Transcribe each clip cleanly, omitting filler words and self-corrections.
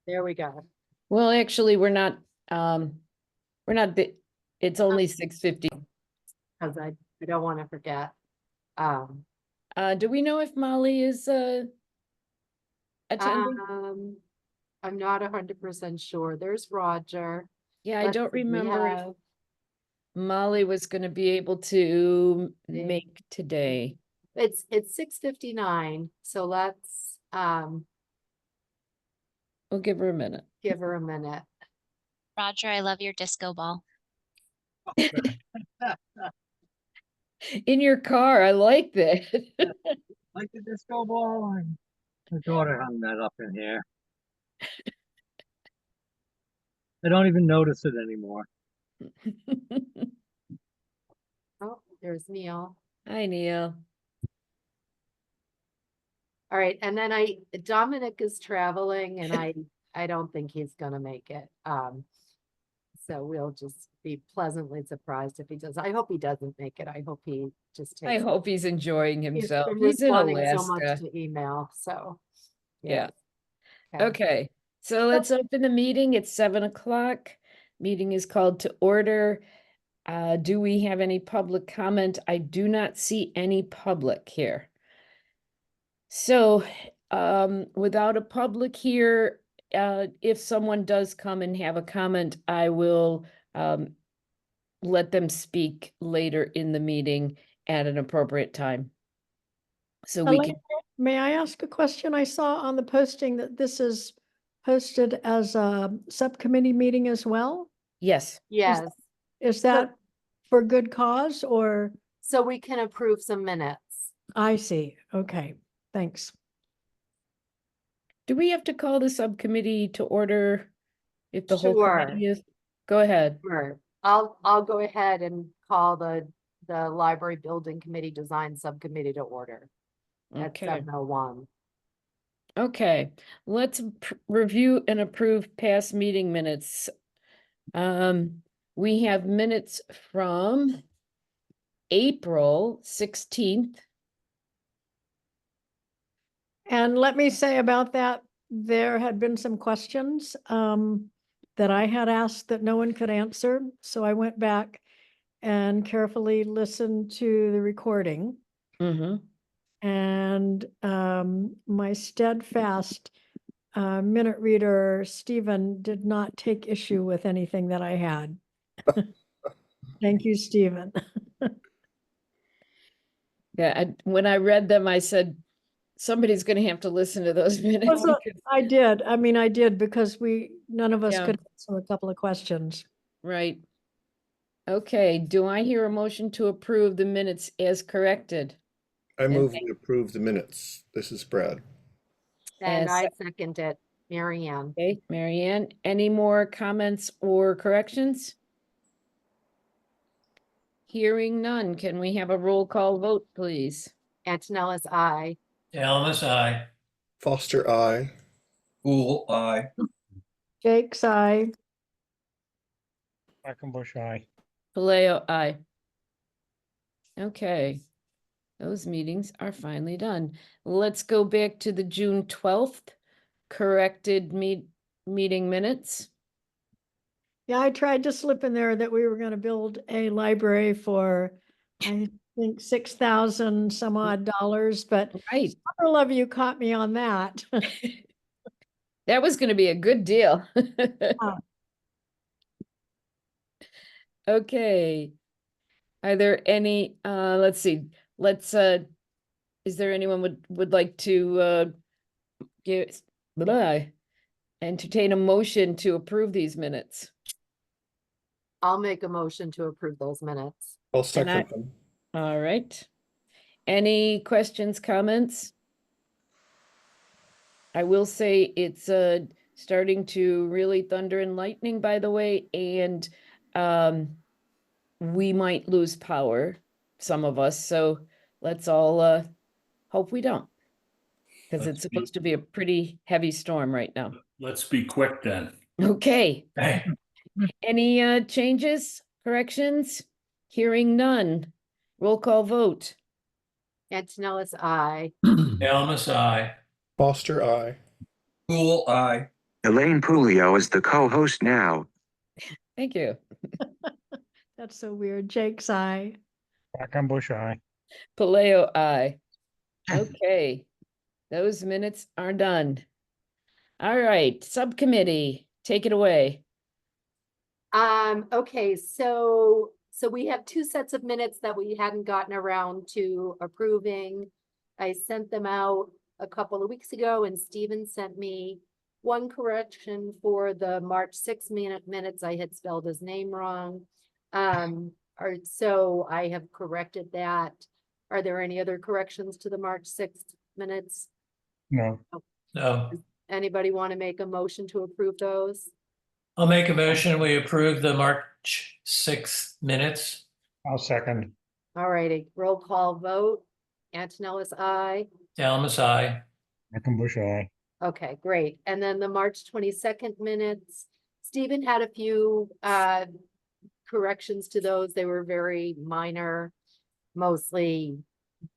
There we go. Well, actually, it's only 6:50. Because I don't want to forget. Do we know if Molly is attending? I'm not 100% sure. There's Roger. Yeah, I Let's don't see, we remember if have- Molly was going to be able to make today. It's 6:59, so let's We'll give her a minute. give her a minute. Roger, I love your disco ball. In your car, I like that. Like the disco ball. My daughter hung that up in here. I don't even notice it anymore. Oh, there's Neil. Hi, Neil. All right, and then Dominic is traveling and I don't think he's gonna make it. So we'll just be pleasantly surprised if he does. I hope he doesn't make it. I hope he just I takes. hope he's enjoying himself. been He's in responding so much Alaska. to email, so. Yeah. Okay. Okay, so let's open the meeting. It's 7 o'clock. Meeting is called to order. Do we have any public comment? I do not see any public here. So, without a public here, if someone does come and have a comment, I will let them speak later in the meeting at an appropriate time. So we can. May I ask a question? I saw on the posting that this is posted as a subcommittee meeting as well. Yes. Yes, Is that for good cause or? so we can approve some minutes. I see. Okay, thanks. Do we have to call the subcommittee to order if the whole Sure. committee is? Go ahead. Sure. I'll go ahead and call the library building committee design subcommittee to order at Okay. 7:01. Okay, let's review and approve past meeting minutes. We have minutes from April 16th. And let me say about that, there had been some questions that I had asked that no one could answer. So I went back and carefully listened to the recording. Mm-hmm. And my steadfast minute reader, Stephen, did not take issue with anything that I had. Thank you, Stephen. Yeah, when I read them, I said, somebody's going to have to listen to those minutes. Also, because- I did. I mean, I did because none of us Yeah. could answer a couple of questions. Right. Okay, do I hear a motion to approve the minutes as corrected? I move we approve the minutes. This is Brad. And As- I second it, Mary Ann. Okay, Mary Ann, any more comments or corrections? Hearing none, can we have a roll call vote, please? Antonella's aye. Ellis, aye. Foster, I. Poole, aye. Jake's aye. Quackenbush, aye. Paleo, aye. Okay, those meetings are finally done. Let's go back to the June 12th corrected meeting minutes. Yeah, I tried to slip in there that we were going to build a library for, I think, $6,000 some odd dollars, but Right, several of you caught me on that. that was going to be a good deal. Okay. Are there any, let's see, is there anyone would like to entertain a motion to approve these minutes? I'll make a motion to approve those minutes. I'll And second them. All right. Any questions, comments? I will say it's starting to really thunder and lightning, by the way, and we might lose power, some of us, so let's all hope we don't. Because it's supposed to be a pretty heavy storm right now. Let's be quick then. Okay. Any changes, corrections? Hearing none. Roll call vote. Antonella's aye. Ellis, aye. Foster, I. Poole, aye. Elaine Pulio is the co-host now. Thank you. That's so weird. Jake's eye. Quackenbush, aye. Paleo, aye. Okay, those minutes are done. All right, subcommittee, take it away. Okay, so we have two sets of minutes that we hadn't gotten around to approving. I sent them out a couple of weeks ago and Stephen sent me one correction for the March 6 minutes. I had spelled his name wrong. So I have corrected that. Are there any other corrections to the March 6th minutes? No. No, Anybody want to make a motion to approve those? I'll make a motion. We approve the March 6th minutes. I'll second. All righty, roll call vote. Antonellis, aye. Dalmas, aye. Quackenbush, aye. Okay, great. And then the March 22nd minutes, Stephen had a few corrections to those. They were very minor, mostly,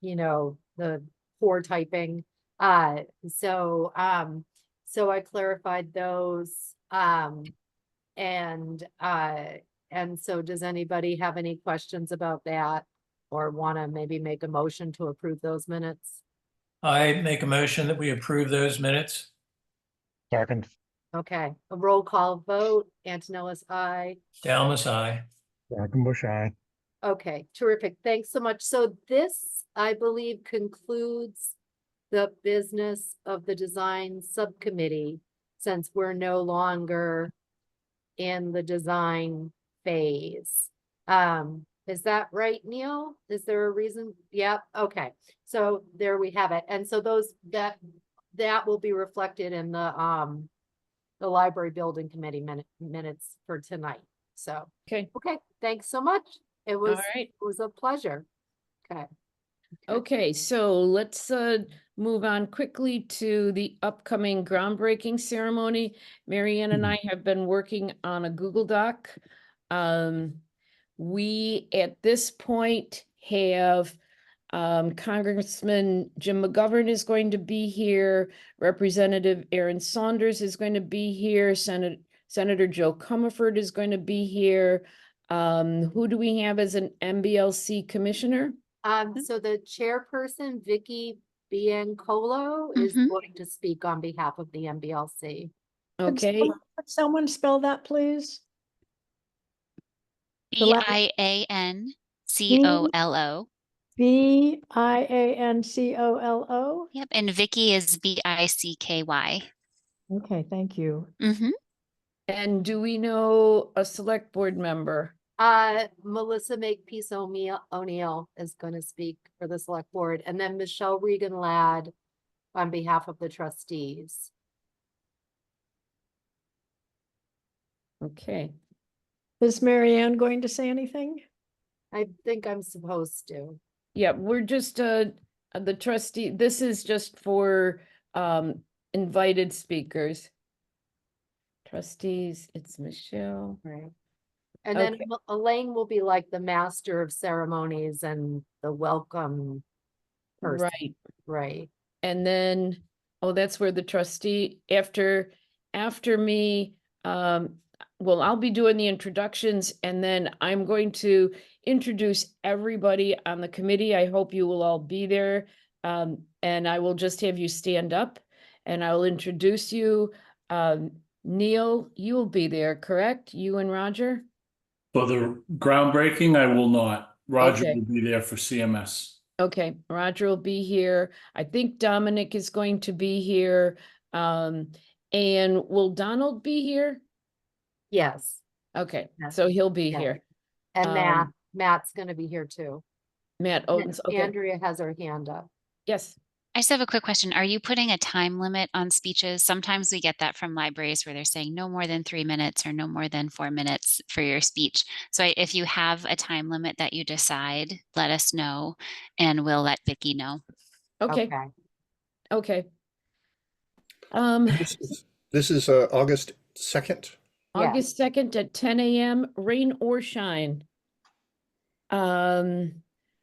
the poor typing. So I clarified those. And so does anybody have any questions about that? Or want to maybe make a motion to approve those minutes? I make a motion that we approve those minutes. Second. Okay, a roll call vote. Antonellis, aye. Dalmas, aye. Quackenbush, aye. Okay, terrific. Thanks so much. So this, I believe, concludes the business of the design subcommittee, since we're no longer in the design phase. Is that right, Neil? Is there a reason? Yep. Okay. So there we have it. And so those that will be reflected in the library building committee minutes for tonight. So Okay, thanks so much. It was right. it was a pleasure. Okay. Okay, so let's move on quickly to the upcoming groundbreaking ceremony. Marianne and I have been working on a Google Doc. We, at this point, have Congressman Jim McGovern is going to be here. Representative Aaron Saunders is going to be here. Senator Joe Comerford is going to be here. Who do we have as an MBLC commissioner? So the chairperson, Vicky Biancolo, is Mhm. going to speak on behalf of the MBLC. Okay, Could someone spell that, please? The last- Biancolo. Biancolo. Yep, and Vicky is Vicky. Okay, thank you. Mm-hmm. and do we know a select board member? Melissa Makepeace O'Neill is going to speak for the select board, and then Michelle Regan Ladd on behalf of the trustees. Okay, Is Marianne going to say anything? I think I'm supposed to. yeah, we're just the trustee, this is just for invited speakers. Trustees, it's Michelle. Right. And then Okay. Elaine will be like the master of ceremonies and the welcome person. Right, Right. and then, oh, that's where the trustee, after me, well, I'll be doing the introductions and then I'm going to introduce everybody on the committee. I hope you will all be there. And I will just have you stand up and I will introduce you. Neil, you'll be there, correct? You and Roger? For the groundbreaking, I will not. Roger Okay. will be there for CMS. Okay, Roger will be here. I think Dominic is going to be here. And will Donald be here? Yes. Okay, Yes. so he'll be Yeah. here. And Um, Matt's going to be here too. Matt Owens, okay, Andrea has her hand up. yes. I just have a quick question. Are you putting a time limit on speeches? Sometimes we get that from libraries where they're saying no more than 3 minutes or no more than 4 minutes for your speech. So if you have a time limit that you decide, let us know and we'll let Vicky know. Okay, okay. This is August 2nd. August 2nd at 10 a.m., rain or shine.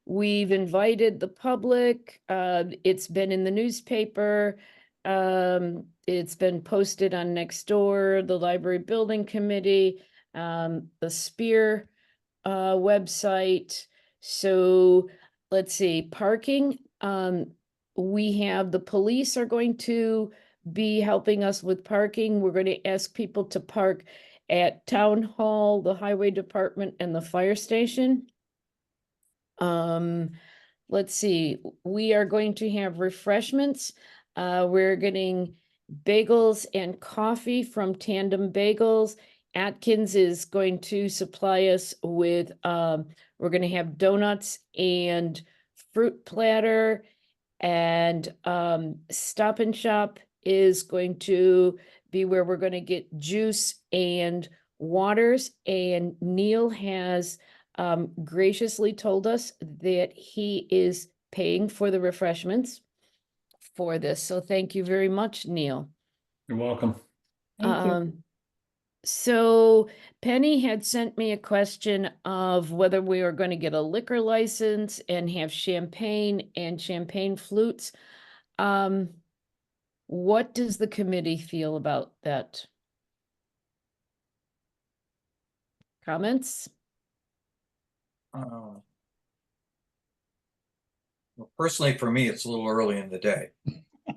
We've invited the public, it's been in the newspaper. It's been posted on Nextdoor, the library building committee, the Spear website. So let's see, parking. We have the police are going to be helping us with parking. We're going to ask people to park at Town Hall, the Highway Department, and the fire station. Let's see, we are going to have refreshments. We're getting bagels and coffee from Tandem Bagels. Atkins is going to supply us with, we're gonna have donuts and fruit platter. And Stop and Shop is going to be where we're gonna get juice and waters. And Neil has graciously told us that he is paying for the refreshments for this. So thank you very much, Neil. You're welcome. Thank you. So Penny had sent me a question of whether we are going to get a liquor license and have champagne and champagne flutes. What does the committee feel about that? Comments? Well, personally, for me, it's a little early in the day. I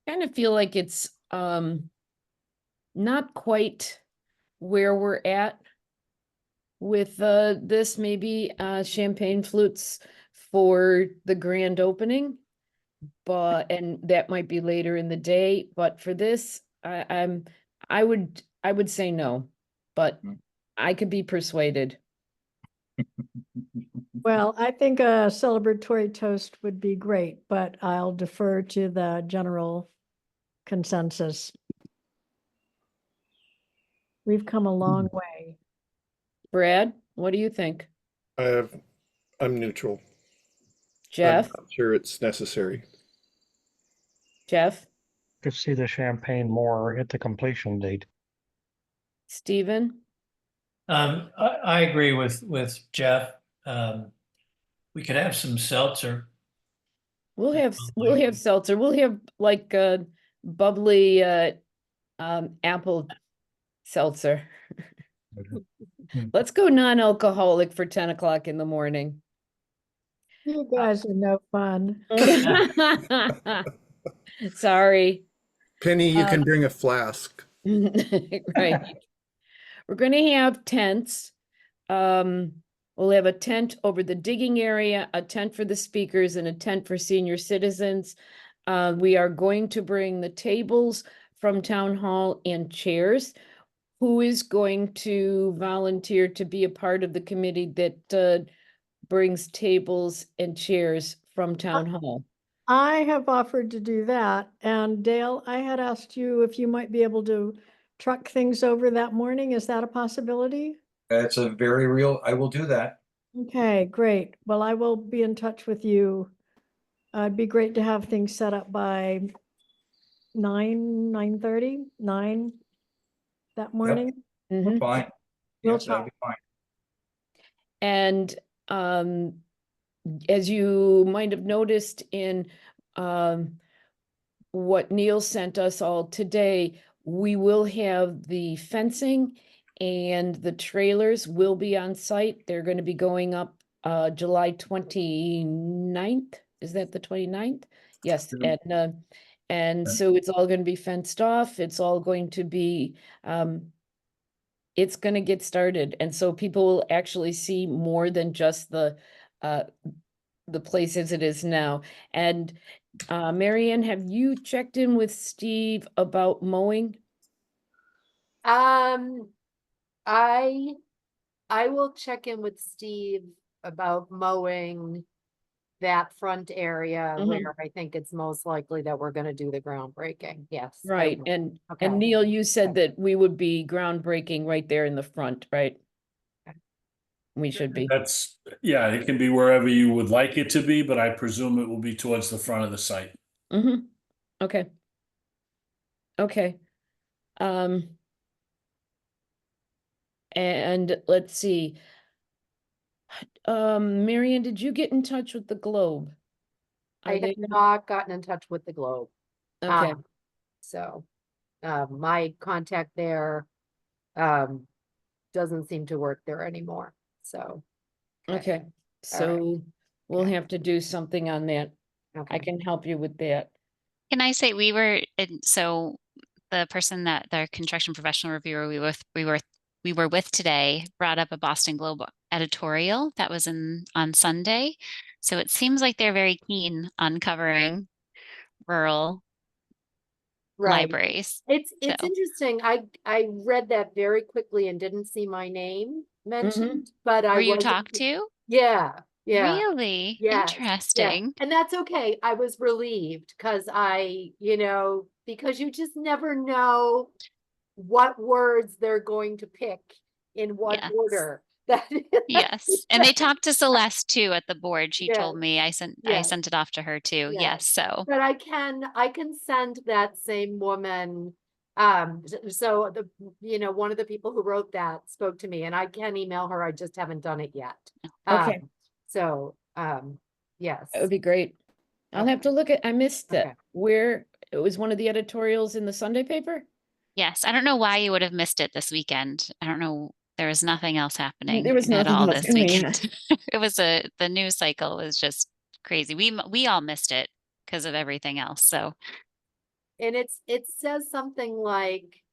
kind of feel like it's not quite where we're at with this, maybe champagne flutes for the grand opening, but and that might be later in the day, but for this I would say no, but I could be persuaded. Well, I think a celebratory toast would be great, but I'll defer to the general consensus. We've come a long way. Brad, what do you think? I'm neutral. I'm Jeff? not sure it's necessary. Jeff? Could see the champagne more at the completion date. Stephen? I agree with Jeff. We could have some seltzer. We'll have seltzer. We'll have like bubbly apple seltzer. Let's go non-alcoholic for 10 o'clock in the morning. You guys are no fun. Sorry. Penny, you can bring a flask. Right. We're going to have tents. We'll have a tent over the digging area, a tent for the speakers, and a tent for senior citizens. We are going to bring the tables from town hall and chairs. Who is going to volunteer to be a part of the committee that brings tables and chairs from town hall? I have offered to do that. And Dale, I had asked you if you might be able to truck things over that morning. Is that a possibility? It's a very real, I will do that. Okay, great. Well, I will be in touch with you. It'd be great to have things set up by 9:30, 9 that morning. Mhm. Fine. We'll Yes, that'll be fine. And as you might have noticed in what Neil sent us all today, we will have the fencing and the trailers will be on site. They're going to be going up July 29th. Is that the 29th? Yes. And so it's all going to be fenced off. It's all going to be it's going to get started. And so people will actually see more than just the place as it is now. And Marianne, have you checked in with Steve about mowing? I will check in with Steve about mowing that front area Mhm. where I think it's most likely that we're gonna do the groundbreaking. Yes. I Right. will. And Okay. Neil, you said that we would be groundbreaking right there in the front, right? We should be. That's, yeah, it can be wherever you would like it to be, but I presume it will be towards the front of the site. Mm-hmm. Okay. Okay. And let's see. Marianne, did you get in touch with the Globe? I Are have they, not gotten in touch with the Globe. okay, So, my contact there, doesn't seem to work there anymore, so. okay, all right, so we'll okay. have to do something on that. I Okay, can help you with that. Can I say so the person that the construction professional reviewer we were with today brought up a Boston Globe editorial that was on Sunday. So it seems like they're very keen on covering rural right. libraries. It's So interesting. I read that very quickly and didn't see my name mentioned, but I were you was, talked to? yeah, yeah. Really Yes, yeah, interesting. and that's okay. I was relieved because because you just never know what words they're going to pick in what Yes. order. That Yes. And they talked to Celeste too at the board. She Yes, told me I yes, sent it off to her too. yes. Yes. So But I can send that same woman. So one of the people who wrote that spoke to me, and I can email her. I just haven't done it yet. Okay. So, yes. That would be great. I'll have to look at, I missed it. Okay. Where, it was one of the editorials in the Sunday paper? yes, I don't know why you would have missed it this weekend. I don't know. There was nothing else happening There was at nothing all else this going on. weekend. The news cycle was just crazy. We all missed it because of everything else. So And it says something like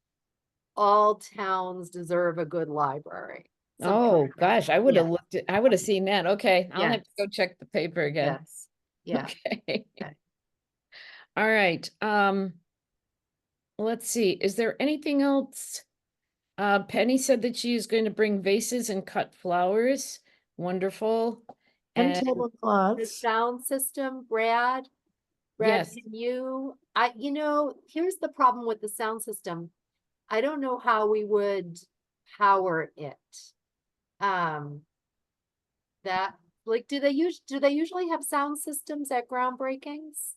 all towns deserve a good library. Something Oh, like that. gosh, I would have Yeah. looked at, I would have seen that. Okay, I'll have to Yes. go check the paper again. Yes, yeah. Okay. Okay. All right, let's see, is there anything else? Penny said that she is going to bring vases and cut flowers. Wonderful. And And The tablecloths. sound system, Brad, yes, can you, here's the problem with the sound system. I don't know how we would power it. That, like, do they usually have sound systems at groundbreakings?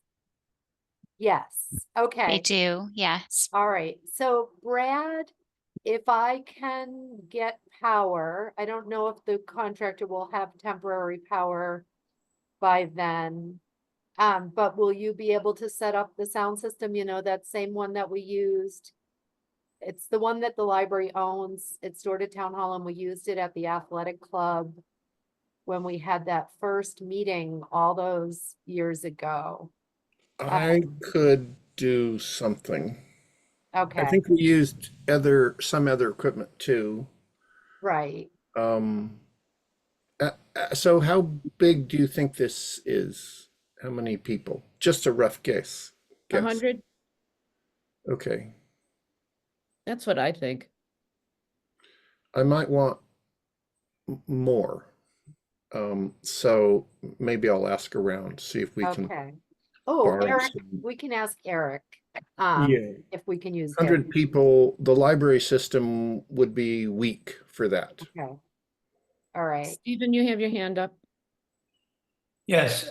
Yes, they okay, do. Yes. all right. So Brad, if I can get power, I don't know if the contractor will have temporary power by then. But will you be able to set up the sound system, that same one that we used? It's the one that the library owns. It's stored at town hall and we used it at the athletic club when we had that first meeting all those years ago. I could do something. I Okay, think we used some other equipment too. right. So how big do you think this is? How many people? Just a rough guess. 100, Okay. that's what I think. I might want more. So maybe I'll ask around, see if we can Okay. Oh, borrow Eric, some. we can ask Eric. Yeah. If we can use. 100 Eric. people, the library system would be weak for that. Okay. All right. Stephen, you have your hand up. Yes,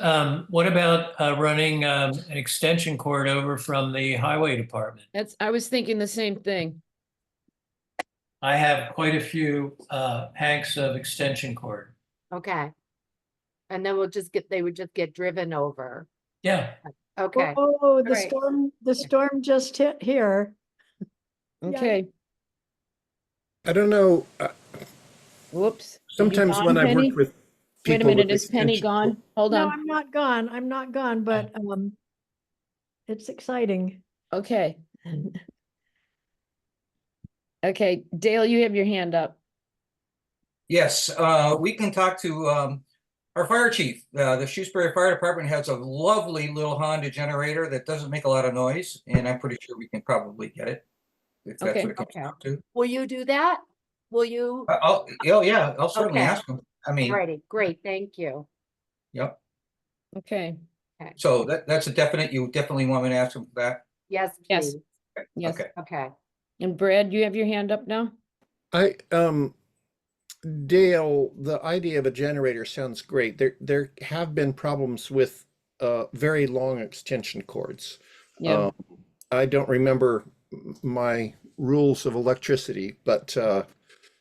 what about running an extension cord over from the highway department? I was thinking the same thing. I have quite a few hanks of extension cord. Okay. And then they would just get driven over. Yeah, Okay. Oh, the right. storm just hit here. Okay, I don't know. whoops. Are you Sometimes gone, when I've Penny? worked with Wait a people minute, with is Penny extension gone? Hold No, on. I'm not gone, but it's exciting. Okay. Okay, Dale, you have your hand up. Yes, we can talk to our fire chief. The Shutesbury Fire Department has a lovely little Honda generator that doesn't make a lot of noise, and I'm pretty sure we can probably get it if that's Okay. what it comes down to. Will you do that? Will you? I'll certainly Okay. ask him. I mean, Alrighty, great, thank you. yep. Okay, So that's a definite. You definitely want me to ask him for that. Yes, Yes. please. yes. Okay. Okay. And Brad, you have your hand up now? Dale, the idea of a generator sounds great. There have been problems with very long extension cords. Yeah. I don't remember my rules of electricity, but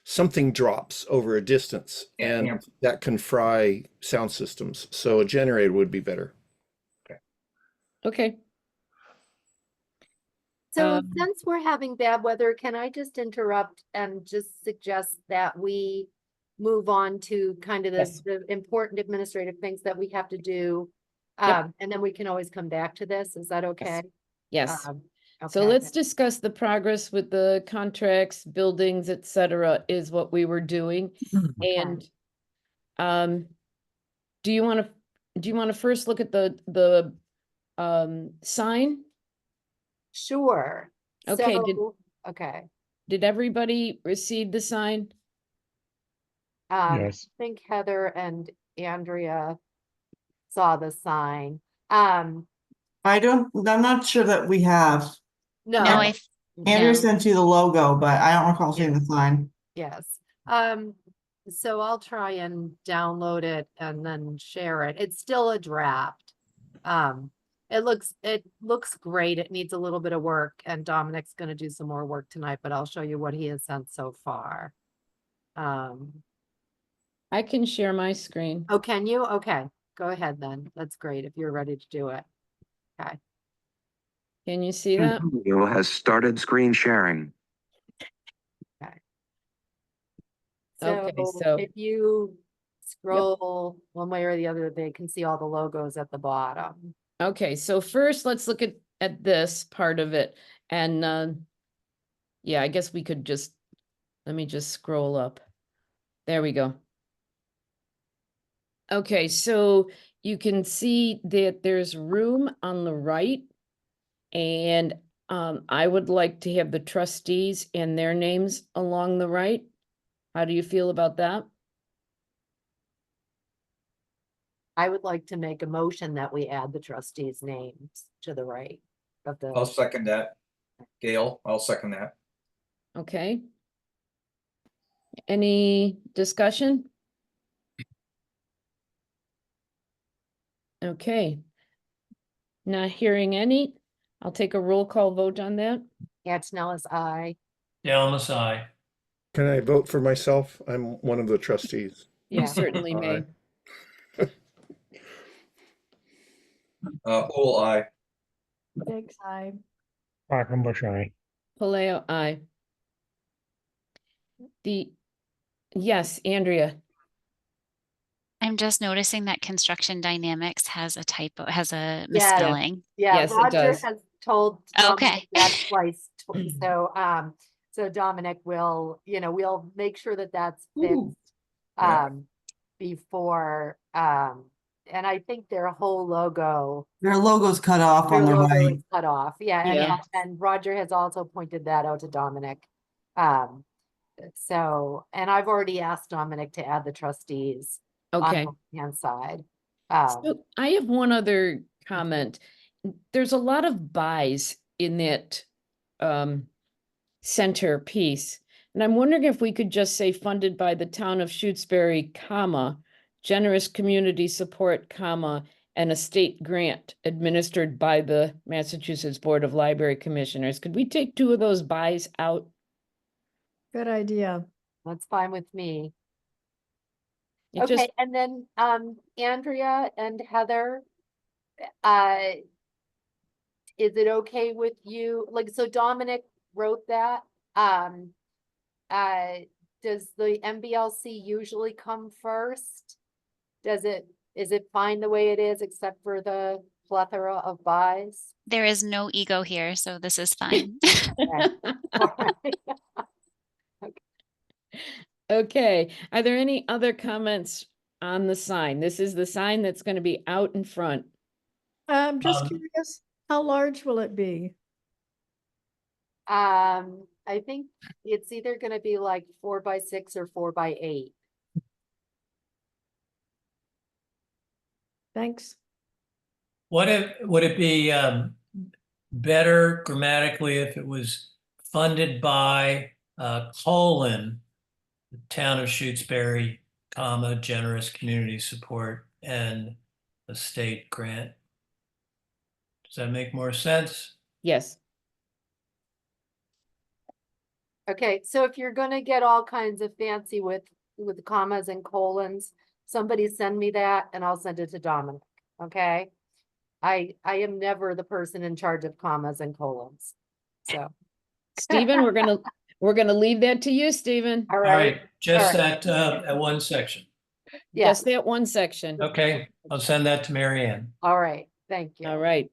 something drops over a distance and Yeah. that can fry sound systems. So a generator would be better. Okay. Okay. So Um, since we're having bad weather, can I just interrupt and just suggest that we move on to kind of Yes. the important administrative things that we have to do? Yep. And then we can always come back to this. Is that okay? Yes. Um, So okay. let's discuss the progress with the contracts, buildings, et cetera, is what we were doing. And do you want to first look at the sign? Sure. Okay, So, okay. did everybody receive the sign? Yes. I think Heather and Andrea saw the sign. I'm not sure that we have. No. No, Andrew no. sent you the logo, but I don't recall seeing Yeah. the sign. Yes. So I'll try and download it and then share it. It's still a draft. It looks great. It needs a little bit of work, and Dominic's gonna do some more work tonight, but I'll show you what he has sent so far. I can share my screen. Oh, can you? Okay, go ahead then. That's great if you're ready to do it. Okay. Can you see that? Julio has started screen sharing. Okay, So so- if you scroll one way or the other, they can see all the logos at the bottom. Okay, so first let's look at this part of it. And yeah, I guess we could just, let me just scroll up. There we go. Okay, so you can see that there's room on the right. And I would like to have the trustees and their names along the right. How do you feel about that? I would like to make a motion that we add the trustees' names to the right of I'll the, second that. Gail, I'll second that. Okay. Any discussion? Okay. Not hearing any. I'll take a roll call vote on that. Antonella's aye. Dalmas, aye. Can I vote for myself? I'm one of the trustees. You Yeah. certainly may. Aye. Whole aye. Big side. Quackenbush, aye. Paleo, aye. Yes, Andrea. I'm just noticing that construction dynamics has a typo, has a Yeah. misspelling. Yeah, Yes, it Roger does. has told Dominic Okay. that twice. So Dominic will, we'll make sure that that's Ooh. fixed. Yeah. Before, and I think their whole logo, Their logo's cut off their on the logo right. is cut off. Yeah, and, Yeah. and Roger has also pointed that out to Dominic. So, and I've already asked Dominic to add the trustees on Okay. the hand side. So I have one other comment. There's a lot of buys in that center piece. And I'm wondering if we could just say funded by the town of Shutesbury, comma, generous community support, comma, and a state grant administered by the Massachusetts Board of Library Commissioners. Could we take two of those buys out? Good idea. That's fine with me. It Okay, just, and then Andrea and Heather, is it okay with you? Like, so Dominic wrote that. Does the MBLC usually come first? Is it fine the way it is, except for the plethora of buys? There is no ego here, so this is fine. All right. okay. Are there any other comments on the sign? This is the sign that's going to be out in front. I'm just Um, curious, how large will it be? I think it's either gonna be like 4x6 or 4x8. Thanks. would it be better grammatically if it was funded by colon, the town of Shutesbury, comma, generous community support and a state grant? Does that make more sense? Yes. Okay, so if you're gonna get all kinds of fancy with commas and colons, somebody send me that and I'll send it to Dominic, okay? I am never the person in charge of commas and colons. So, Stephen, we're gonna leave that to you, Stephen. all All right, right, just All right. that one section. yeah, Just that one section. Okay, I'll send that to Mary Ann. all right, thank you. All right.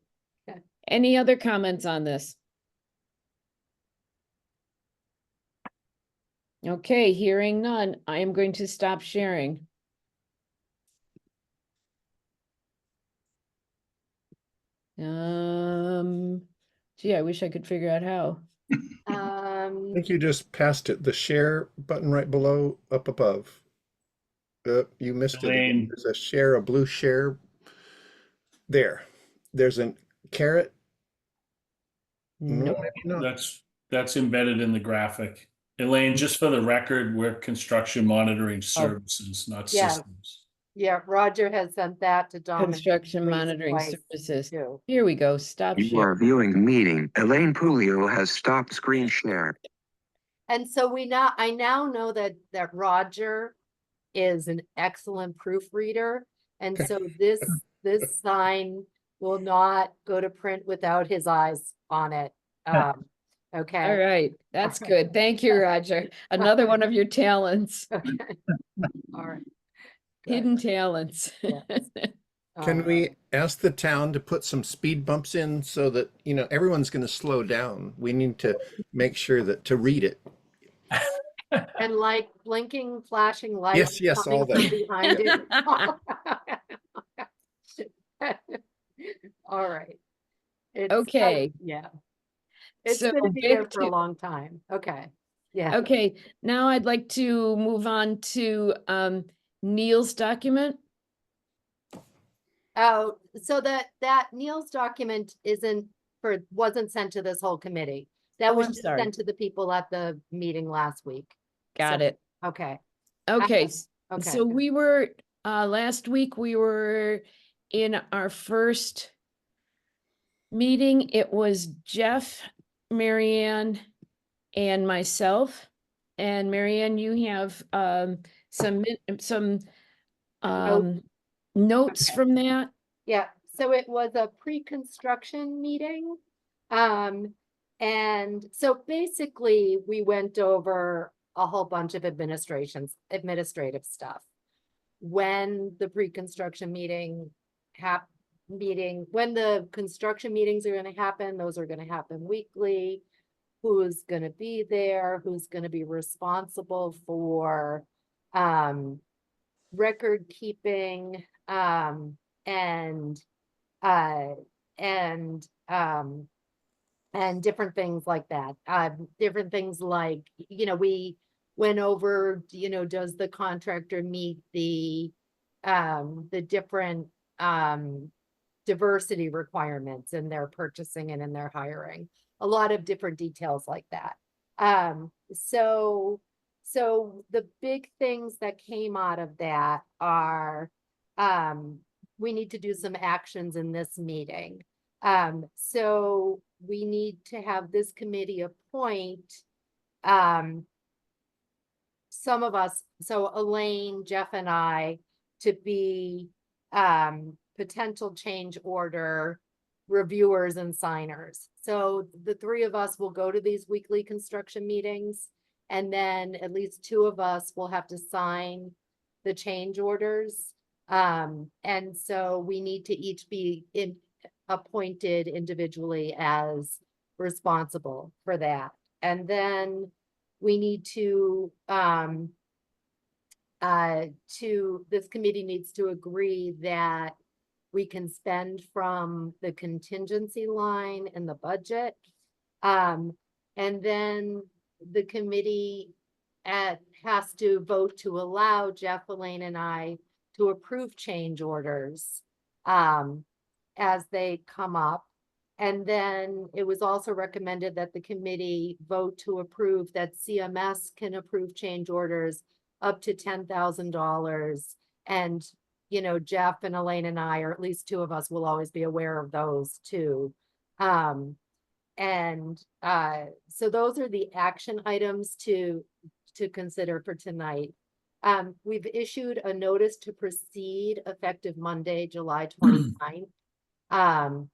Okay. Any other comments on this? Okay, hearing none, I am going to stop sharing. Gee, I wish I could figure out how. I think you just passed it, the share button right below, up above. You missed it. Elaine. There's a share, a blue share. There. There's a carrot. No, Nope. maybe not. That's embedded in the graphic. Elaine, just for the record, we're construction monitoring services, not Yeah. systems. Yeah, Roger has sent that to Dominic. Construction at least monitoring twice, services. too. Here we go. Stop You sharing. are viewing the meeting. Elaine Pulio has stopped screen share. And so I now know that Roger is an excellent proofreader. And so this sign will not go to print without his eyes on it. Okay. All right, that's good. Thank you, Roger. Another one of your talents, Okay. All right. Good. hidden talents. Yes. Can we ask the town to put some speed bumps in so that, everyone's going to slow down? We need to make sure that to read it. And like blinking, flashing lights. Yes, all coming that. from behind it. All right. Okay. Yeah. It's So gonna be there back for a to- long time. Okay. Yeah. Okay, now I'd like to move on to Neil's document. Oh, so that Neil's document wasn't sent to this whole committee. That Oh, was I'm just sorry. sent to the people at the meeting last week. Got So- it. Okay. Okay, Okay. so we were, last week, we were in our first meeting. It was Jeff, Marianne, and myself. And Marianne, you have some notes Okay. from that. Yeah, so it was a pre-construction meeting. And so basically we went over a whole bunch of administrative stuff. When the pre-construction meeting when the construction meetings are gonna happen, those are gonna happen weekly. Who's gonna be there, who's gonna be responsible for record keeping, and different things like that. Different things like, we went over, does the contractor meet the different diversity requirements in their purchasing and in their hiring. A lot of different details like that. So the big things that came out of that are, we need to do some actions in this meeting. So we need to have this committee appoint, some of us, so Elaine, Jeff, and I, to be, potential change order reviewers and signers. So the three of us will go to these weekly construction meetings, and then at least two of us will have to sign the change orders. And so we need to each be appointed individually as responsible for that. And then we need to, this committee needs to agree that we can spend from the contingency line in the budget. And then the committee has to vote to allow Jeff, Elaine, and I to approve change orders as they come up. And then it was also recommended that the committee vote to approve that CMS can approve change orders up to $10,000. And, Jeff and Elaine and I, or at least two of us, will always be aware of those too. So those are the action items to consider for tonight. We've issued a notice to proceed effective Monday, July 29th. And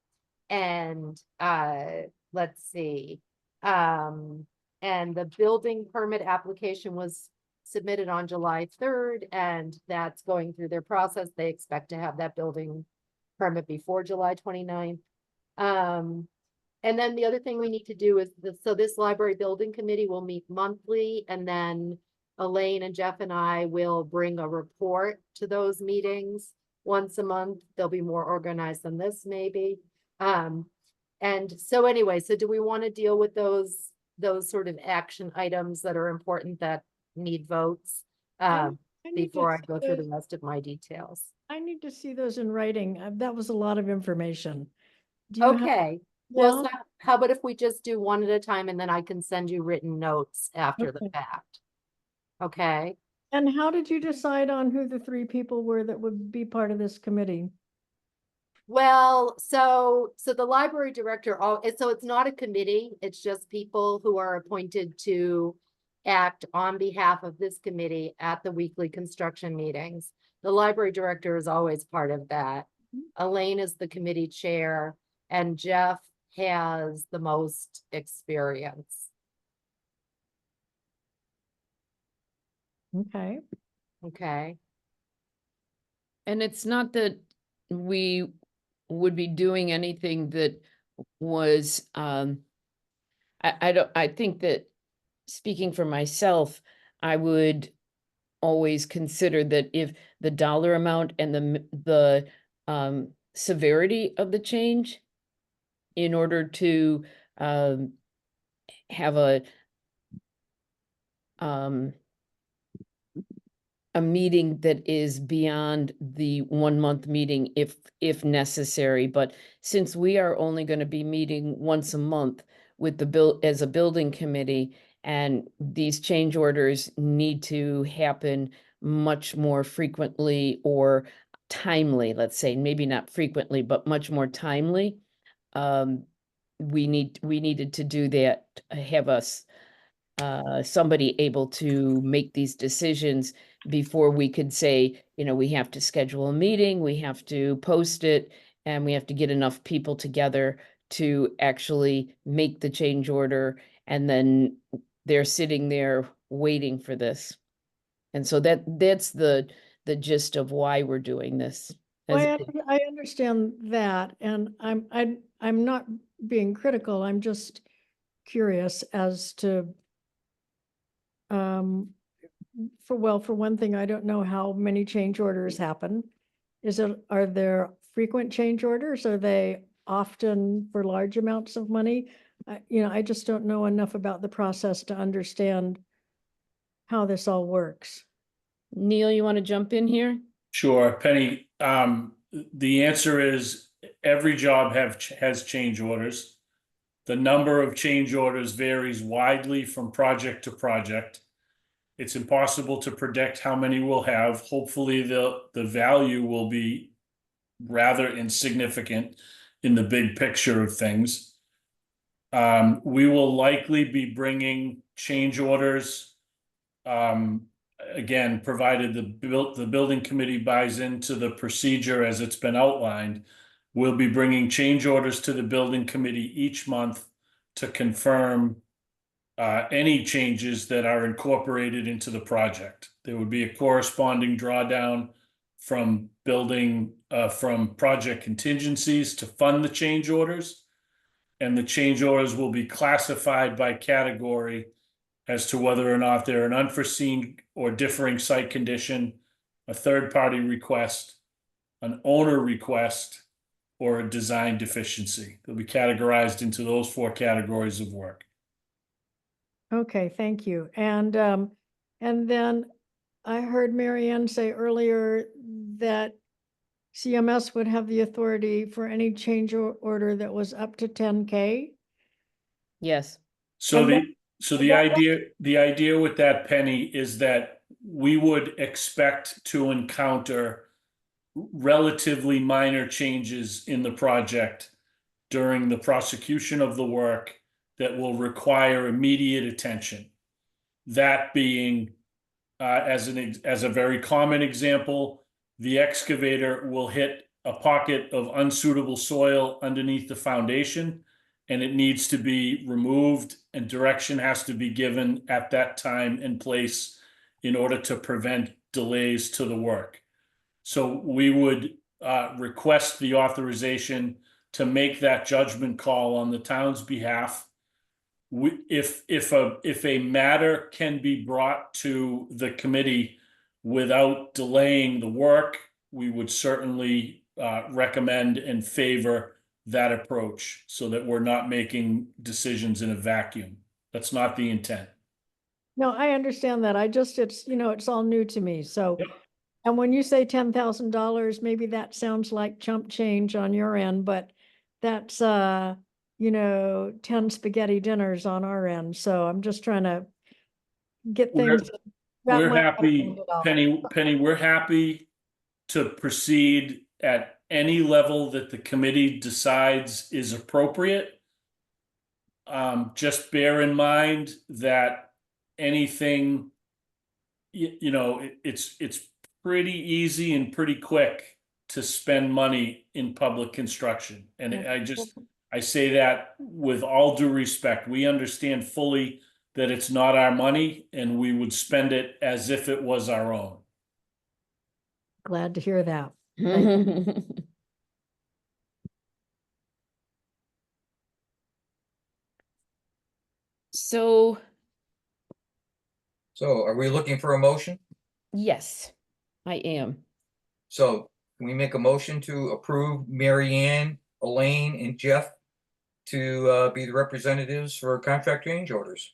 let's see. And the building permit application was submitted on July 3rd, and that's going through their process. They expect to have that building permit before July 29th. And then the other thing we need to do is so this library building committee will meet monthly, and then Elaine and Jeff and I will bring a report to those meetings once a month. They'll be more organized than this, maybe. And so anyway, so do we want to deal with those sort of action items that are important that need votes? I need to Before I see go through the those- rest of my details. I need to see those in writing. That was a lot of information. Do you have- Okay, well, Yeah? so how about if we just do one at a time and then I can send you written notes after the Okay. fact? Okay, And how did you decide on who the 3 people were that would be part of this committee? well, so the library director, so it's not a committee, it's just people who are appointed to act on behalf of this committee at the weekly construction meetings. The library director is always part of that. Elaine is the committee chair, and Jeff has the most experience. Okay. Okay, And it's not that we would be doing anything that was, I think that, speaking for myself, I would always consider that if the dollar amount and the severity of the change, in order to have a meeting that is beyond the 1 month meeting if necessary, but since we are only going to be meeting once a month with the as a building committee, and these change orders need to happen much more frequently or timely, let's say, maybe not frequently, but much more timely. We needed to do that, have us somebody able to make these decisions before we could say, we have to schedule a meeting, we have to post it, and we have to get enough people together to actually make the change order. And then they're sitting there waiting for this. And so that's the gist of why we're doing this. Well, I understand that, and I'm not being critical. I'm just curious as to, for one thing, I don't know how many change orders happen. Are there frequent change orders? Are they often for large amounts of money? I just don't know enough about the process to understand how this all works. Neil, you want to jump in here? Sure, Penny. The answer is every job has change orders. The number of change orders varies widely from project to project. It's impossible to predict how many we'll have. Hopefully, the value will be rather insignificant in the big picture of things. We will likely be bringing change orders. Again, provided the building committee buys into the procedure as it's been outlined, we'll be bringing change orders to the building committee each month to confirm any changes that are incorporated into the project. There would be a corresponding drawdown from project contingencies to fund the change orders. And the change orders will be classified by category as to whether or not they're an unforeseen or differing site condition, a third-party request, an owner request, or a design deficiency. They'll be categorized into those 4 categories of work. Okay, thank you. And then I heard Marianne say earlier that CMS would have the authority for any change order that was up to 10K. Yes. So the idea with that, Penny, is that we would expect to encounter relatively minor changes in the project during the prosecution of the work that will require immediate attention. That being, as a very common example, the excavator will hit a pocket of unsuitable soil underneath the foundation, and it needs to be removed, and direction has to be given at that time and place in order to prevent delays to the work. So we would request the authorization to make that judgment call on the town's behalf. If a matter can be brought to the committee without delaying the work, we would certainly recommend and favor that approach so that we're not making decisions in a vacuum. That's not the intent. No, I understand that. It's, it's all new to me, so. Yep. And when you say $10,000, maybe that sounds like chump change on your end, but that's, 10 spaghetti dinners on our end, so I'm just trying to get We're- things. wrap We're my head happy, around it all. Penny, we're happy to proceed at any level that the committee decides is appropriate. Just bear in mind that anything, it's pretty easy and pretty quick to spend money in public construction. And I say that with all due respect. We understand fully that it's not our money and we would spend it as if it was our own. Glad to hear that. So, So are we looking for a motion? yes, I am. So can we make a motion to approve Mary Ann, Elaine, and Jeff to be the representatives for contract change orders?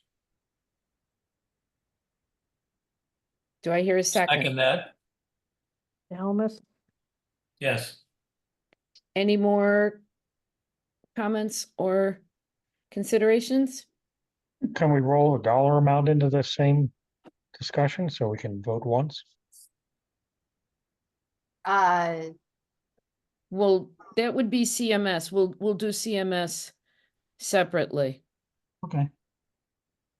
Do I hear a Second second? that, Helmus, yes. Any more comments or considerations? Can we roll a dollar amount into the same discussion so we can vote once? Well, that would be CMS. We'll do CMS separately. Okay.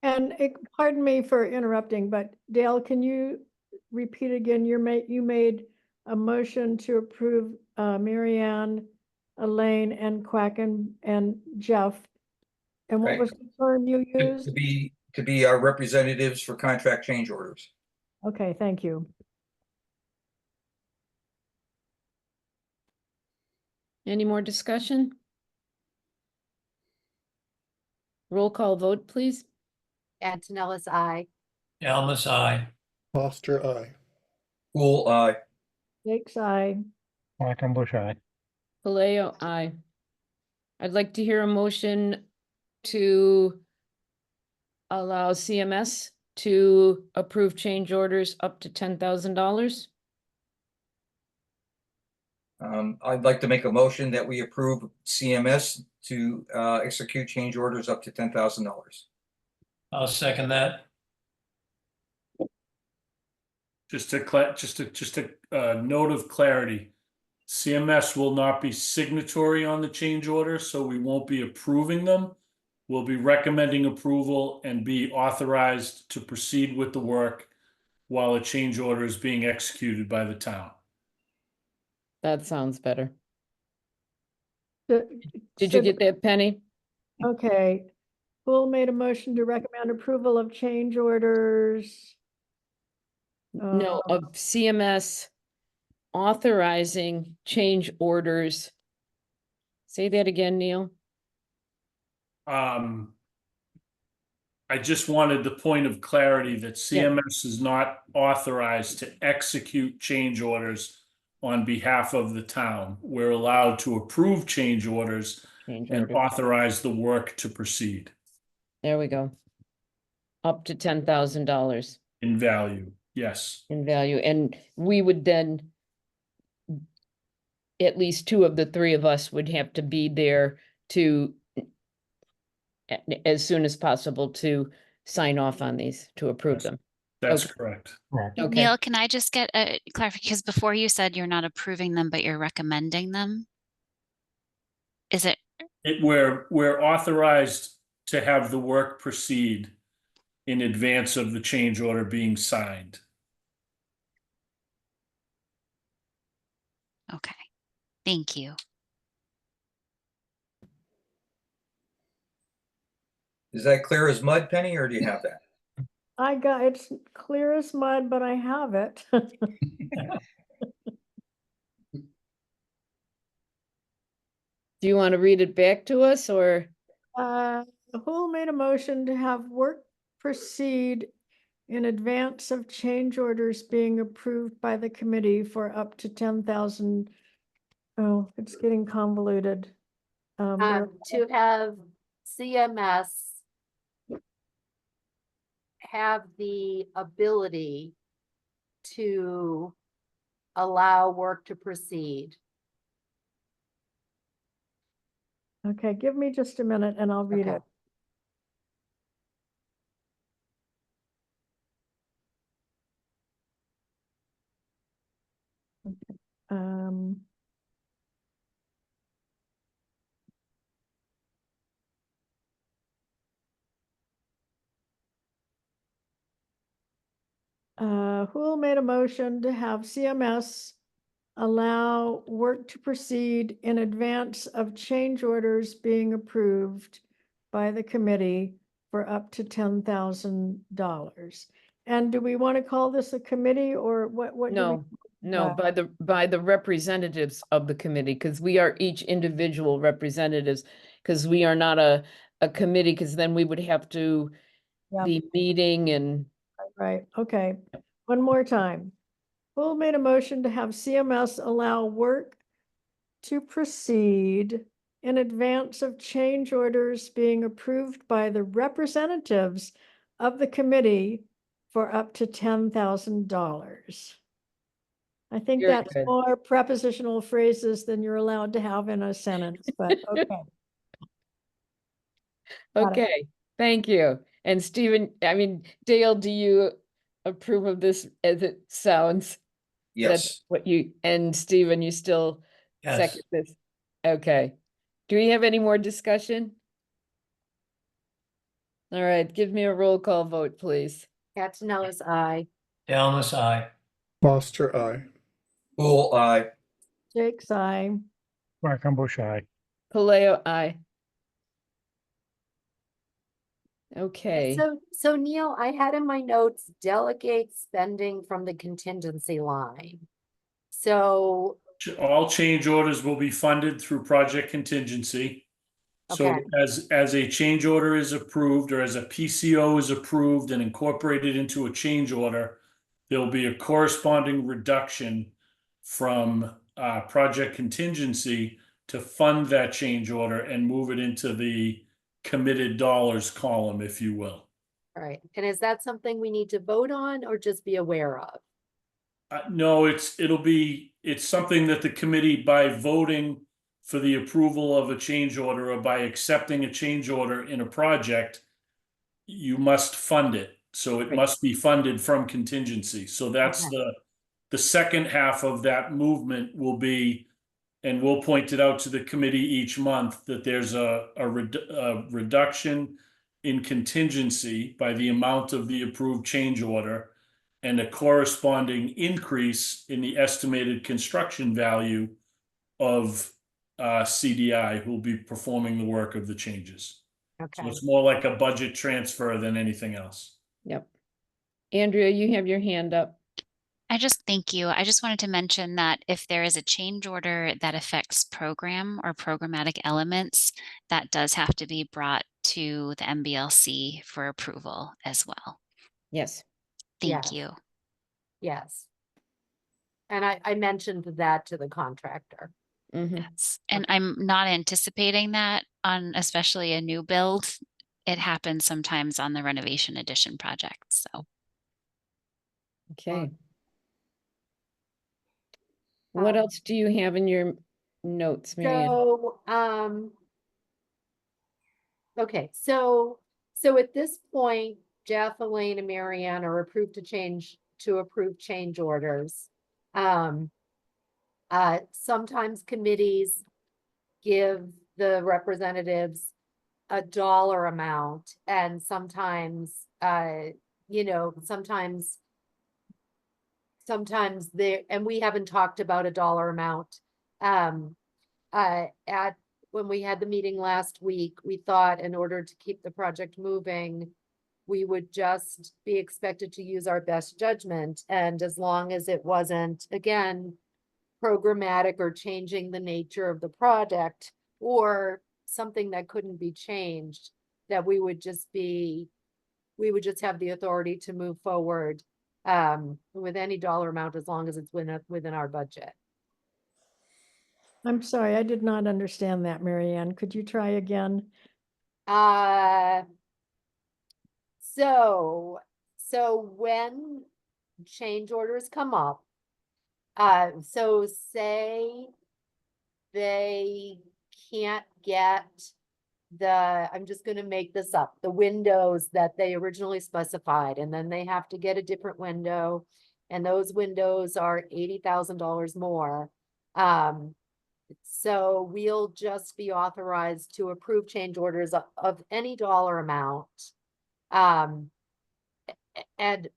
and pardon me for interrupting, but Dale, can you repeat again, you made a motion to approve Mary Ann, Elaine, and Quacken and Jeff. And what Right. was the term you used? To be our representatives for contract change orders. Okay, thank you. Any more discussion? Roll call vote, please. Antonellis, aye. Almus, aye. Foster, aye. Cool, Jake's aye. Quackenbush, aye. Paleo, aye. I'd like to hear a motion to allow CMS to approve change orders up to $10,000. I'd like to make a motion that we approve CMS to execute change orders up to $10,000. I'll second that. Just a note of clarity. CMS will not be signatory on the change order, so we won't be approving them. We'll be recommending approval and be authorized to proceed with the work while a change order is being executed by the town. That sounds better. So- Did so- you get that, Penny? Okay. Poole made a motion to recommend approval of change orders. No, Uh, of CMS authorizing change orders. Say that again, Neil. I just wanted the point of clarity that Yeah. CMS is not authorized to execute change orders on behalf of the town. We're allowed to approve change orders Change and order. authorize the work to proceed There we go. Up to $10,000 in value. Yes, in value, and we would then, at least two of the three of us would have to be there to, as soon as possible, to sign off on these, to approve them. that's Okay. correct. Right. Okay. Neil, can I just get a clarification? Because before you said you're not approving them, but you're recommending them. Is it? We're authorized to have the work proceed in advance of the change order being signed. Okay. Thank you. Is that clear as mud, Penny, or do you have that? It's clear as mud, but I have it. Do you want to read it back to us or? Who made a motion to have work proceed in advance of change orders being approved by the committee for up to 10,000? Oh, it's getting convoluted. To have CMS have the ability to allow work to proceed. Okay, give me just a minute and I'll read Okay. it. Um, who made a motion to have CMS allow work to proceed in advance of change orders being approved by the committee for up to $10,000? And do we want to call this a committee or what? No, no, that? by the representatives of the committee, because we are each individual representatives, because we are not a committee, because then we would have to Yep. be meeting and. Right, okay. One more time. Who made a motion to have CMS allow work to proceed in advance of change orders being approved by the representatives of the committee for up to $10,000? I think Very that's good. more prepositional phrases than you're allowed to have in a sentence, but okay. Got it. Okay, thank you. And Stephen, Dale, do you approve of this as it sounds? That's Yes. what you, and Stephen, you still Yes. second this? Okay. Do we have any more discussion? All right, give me a roll call vote, please. Castella's eye. Dalmas, aye. Foster, I. Pool eye. Jake's eye. Quackenbush, aye. Paleo, aye. Okay, So Neil, I had in my notes, delegate spending from the contingency line. So, All change orders will be funded through project contingency. So okay, as a change order is approved, or as a PCO is approved and incorporated into a change order, there'll be a corresponding reduction from project contingency to fund that change order and move it into the committed dollars column, if you will. all right. And is that something we need to vote on or just be aware of? No, it's something that the committee, by voting for the approval of a change order or by accepting a change order in a project, you must fund it. So it Right. must be funded from contingency. So that's Okay. the second half of that movement will be, and we'll point it out to the committee each month, that there's a reduction in contingency by the amount of the approved change order, and a corresponding increase in the estimated construction value of CDI, who will be performing the work of the changes. So Okay. it's more like a budget transfer than anything else. yep. Andrea, you have your hand up. Thank you. I just wanted to mention that if there is a change order that affects program or programmatic elements, that does have to be brought to the MBLC for approval as well. Yes. Thank Yes. you. Yes. And I mentioned that to the contractor. Mhm. Yes. And I'm not anticipating that on especially a new build. It happens sometimes on the renovation addition projects. So Okay. What else do you have in your notes, Marianne? So, okay, so at this point, Jeff, Elaine, and Marianne are approved to approve change orders. Sometimes committees give the representatives a dollar amount, and sometimes, sometimes they, and we haven't talked about a dollar amount At, when we had the meeting last week, we thought in order to keep the project moving, we would just be expected to use our best judgment. And as long as it wasn't, again, programmatic or changing the nature of the project or something that couldn't be changed, that we would just have the authority to move forward with any dollar amount as long as it's within our budget. I'm sorry, I did not understand that, Mary Ann. Could you try again? So when change orders come up, so say they can't get I'm just gonna make this up, the windows that they originally specified, and then they have to get a different window, and those windows are $80,000 more. So we'll just be authorized to approve change orders of any dollar amount.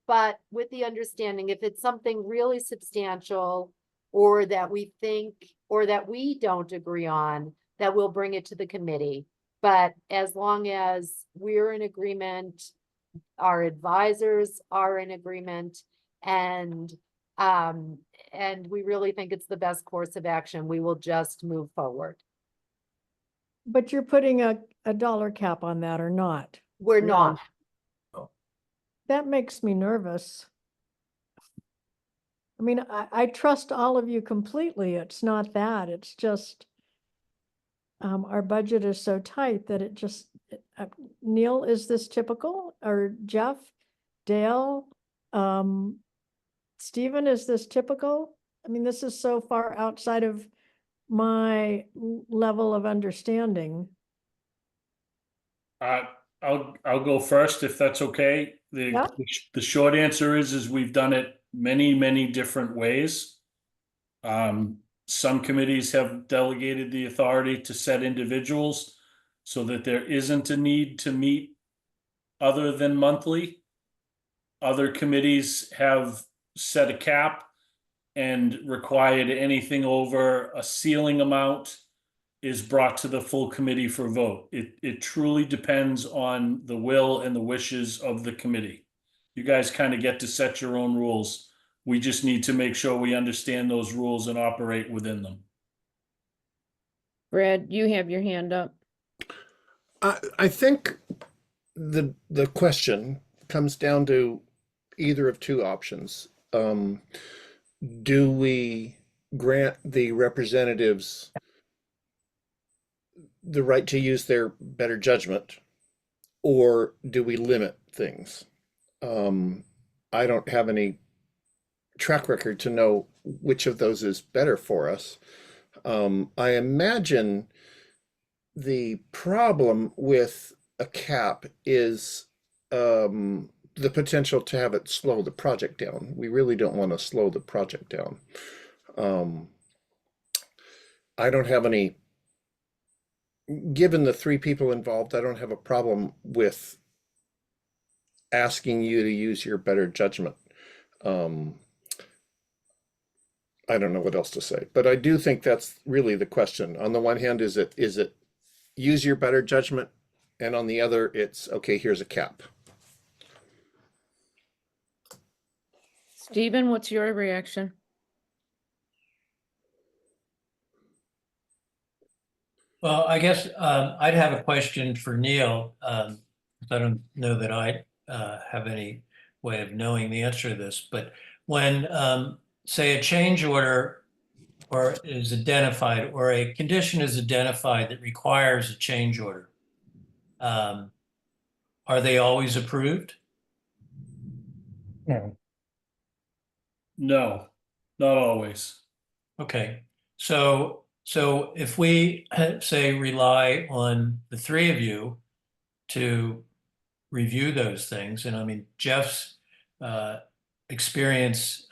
But with the understanding, if it's something really substantial or that we think, or that we don't agree on, that we'll bring it to the committee. But as long as we're in agreement, our advisors are in agreement, and we really think it's the best course of action, we will just move forward. But you're putting a dollar cap on that or not? We're No. not. That makes me nervous. I mean, I trust all of you completely. It's not that, it's just our budget is so tight that it just, Neil, is this typical? Or Jeff, Dale, Stephen, is this typical? I mean, this is so far outside of my level of understanding. I'll go first if that's okay. Yeah. The short answer is we've done it many different ways. Some committees have delegated the authority to set individuals so that there isn't a need to meet other than monthly. Other committees have set a cap and required anything over a ceiling amount is brought to the full committee for vote. It truly depends on the will and the wishes of the committee. You guys kind of get to set your own rules. We just need to make sure we understand those rules and operate within them. Brad, you have your hand up. I think the question comes down to either of two options. Do we grant the representatives the right to use their better judgment, or do we limit things? I don't have any track record to know which of those is better for us. I imagine the problem with a cap is the potential to have it slow the project down. We really don't want to slow the project down. I don't have any, given the three people involved, I don't have a problem with asking you to use your better judgment. I don't know what else to say, but I do think that's really the question. On the one hand, is it use your better judgment, and on the other, it's okay, here's a cap. Stephen, what's your reaction? Well, I guess I'd have a question for Neil. I don't know that I have any way of knowing the answer to this, but when, say, a change order or is identified, or a condition is identified that requires a change order, are they always approved? No. No, not always. Okay, so if we say rely on the three of you to review those things, and I mean Jeff's experience,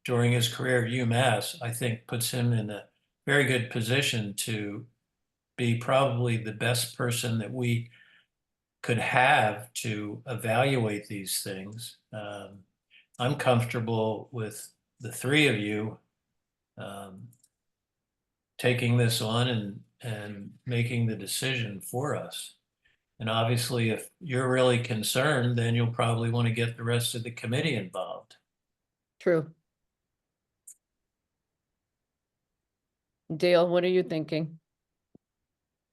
during his career at UMass, I think puts him in a very good position to be probably the best person that we could have to evaluate these things. I'm comfortable with the three of you taking this on and making the decision for us. And obviously, if you're really concerned, then you'll probably want to get the rest of the committee involved. True. Dale, what are you thinking?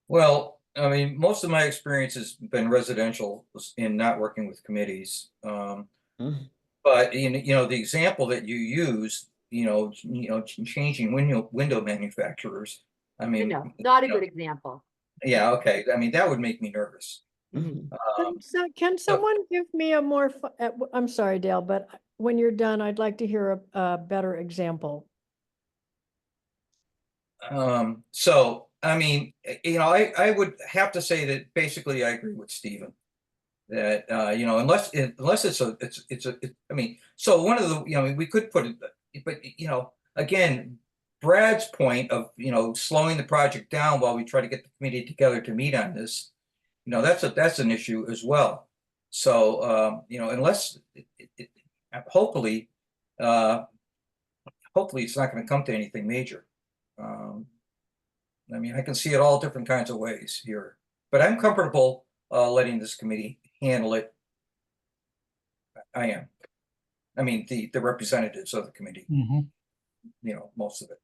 Well, I mean, most of my experience has been residential in not working with committees. But the example that you use, changing window manufacturers. I mean, No, not a good example. yeah, okay. I mean, that would make me nervous. Mhm. Can someone give me a more, I'm sorry, Dale, but when you're done, I'd like to hear a better example. So, I mean, I would have to say that basically I agree with Stephen. That, unless I mean, so one of the, we could put it, but, again, Brad's point of, slowing the project down while we try to get the committee together to meet on this, that's an issue as well. So, unless, hopefully it's not going to come to anything major. I mean, I can see it all different kinds of ways here, but I'm comfortable letting this committee handle it. I am. I mean, the representatives of the committee, most of it.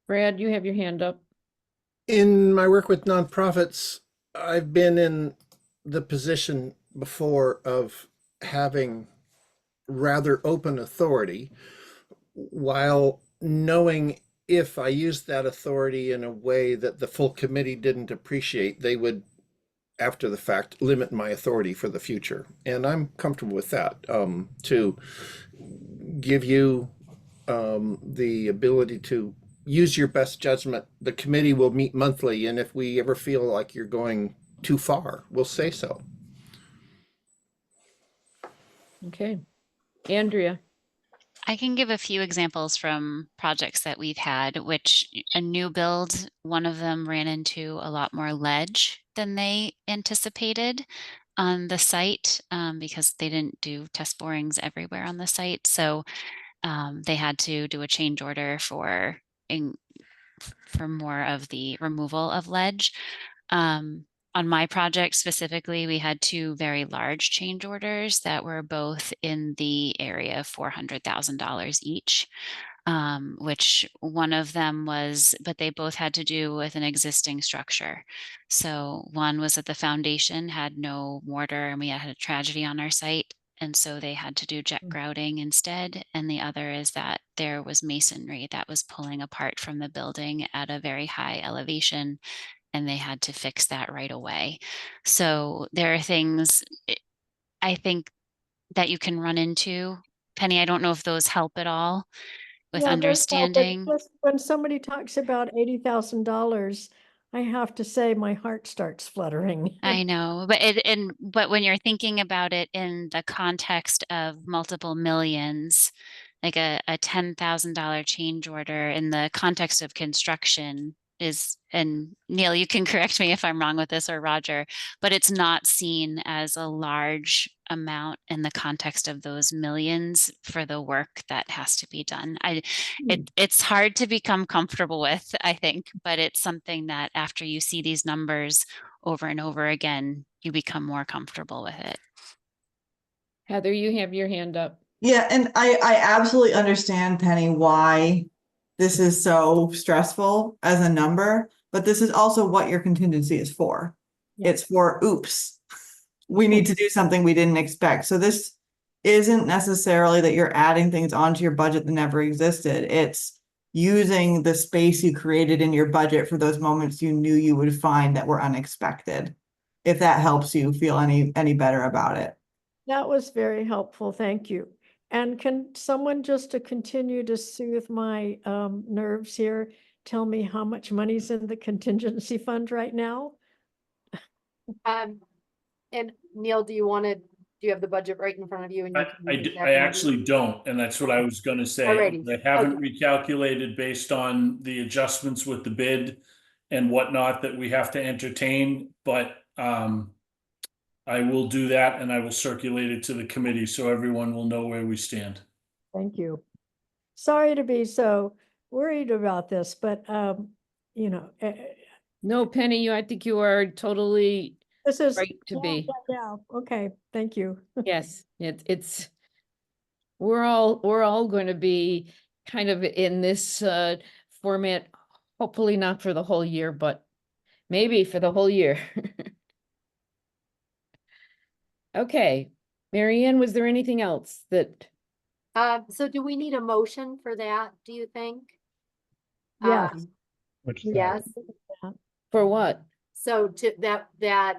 Brad, you have your hand up. In my work with nonprofits, I've been in the position before of having rather open authority while knowing if I used that authority in a way that the full committee didn't appreciate, they would, after the fact, limit my authority for the future. And I'm comfortable with that, to give you the ability to use your best judgment. The committee will meet monthly, and if we ever feel like you're going too far, we'll say so. Okay. Andrea. I can give a few examples from projects that we've had, which a new build, one of them ran into a lot more ledge than they anticipated on the site, because they didn't do test borings everywhere on the site. So they had to do a change order for more of the removal of ledge. On my project specifically, we had two very large change orders that were both in the area of $400,000 each, which one of them was, but they both had to do with an existing structure. So one was that the foundation had no mortar and we had a tragedy on our site. And so they had to do jet grouting instead. And the other is that there was masonry that was pulling apart from the building at a very high elevation, and they had to fix that right away. So there are things I think that you can run into. Penny, I don't know if those help at all with Yeah, those help, but understanding. just when somebody talks about $80,000, I have to say my heart starts fluttering. I know, but when you're thinking about it in the context of multiple millions, like a $10,000 change order in the context of construction is, and Neil, you can correct me if I'm wrong with this, or Roger, but it's not seen as a large amount in the context of those millions for the work that has to be done. It's hard to become comfortable with, I think, but it's something that after you see these numbers over and over again, you become more comfortable with it. Heather, you have your hand up. Yeah, and I absolutely understand, Penny, why this is so stressful as a number, but this is also what your contingency is for. Yeah. It's for, oops, we need to do something we didn't expect. So this isn't necessarily that you're adding things onto your budget that never existed. It's using the space you created in your budget for those moments you knew you would find that were unexpected. If that helps you feel any better about it. That was very helpful. Thank you. And can someone, just to continue to soothe my nerves here, tell me how much money's in the contingency fund right now? And Neil, do you have the budget right in front of you? And you can I use that I number? actually don't, and that's what I was gonna say. Alrighty. They haven't recalculated based on the adjustments with the bid and whatnot that we have to entertain, but I will do that and I will circulate it to the committee so everyone will know where we stand. Thank you. Sorry to be so worried about this, but, you know, No, Penny, I think you are totally this is. right to be. Yeah, okay, thank you. Yes, it's we're all going to be kind of in this format, hopefully not for the whole year, but maybe for the whole year. Okay, Mary Ann, was there anything else that, So do we need a motion for that, do you think? Yes. Um, Which Yes, for what? so to that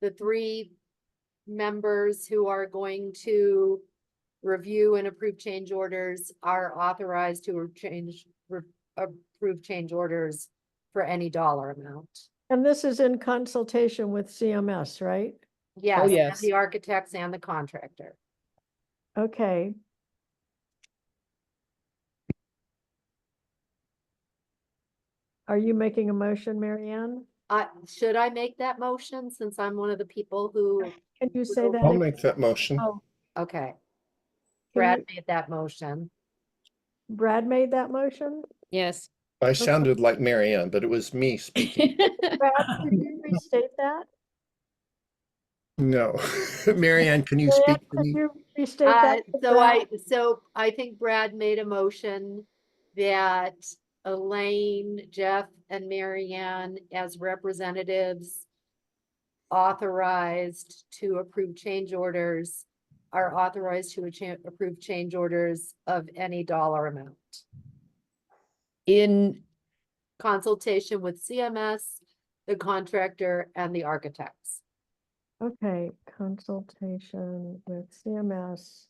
the three members who are going to review and approve change orders are authorized to approve change orders for any dollar amount. And this is in consultation with CMS, right? Yes, and yes. the architects and the contractor. Okay. Are you making a motion, Mary Ann? Should I make that motion since I'm one of the people who, Can you say that? I'll again? make that motion. Oh, okay, can Brad you- made that motion. Brad made that motion? Yes. I sounded like Mary Ann, but it was me speaking. Brad, could you restate that? No. Mary Ann, can you Mary Ann, speak for could me? you restate that? for Brad? So I think Brad made a motion that Elaine, Jeff, and Mary Ann as representatives authorized to approve change orders are authorized to approve change orders of any dollar amount. In, Consultation with CMS, the contractor, and the architects. Okay, consultation with CMS.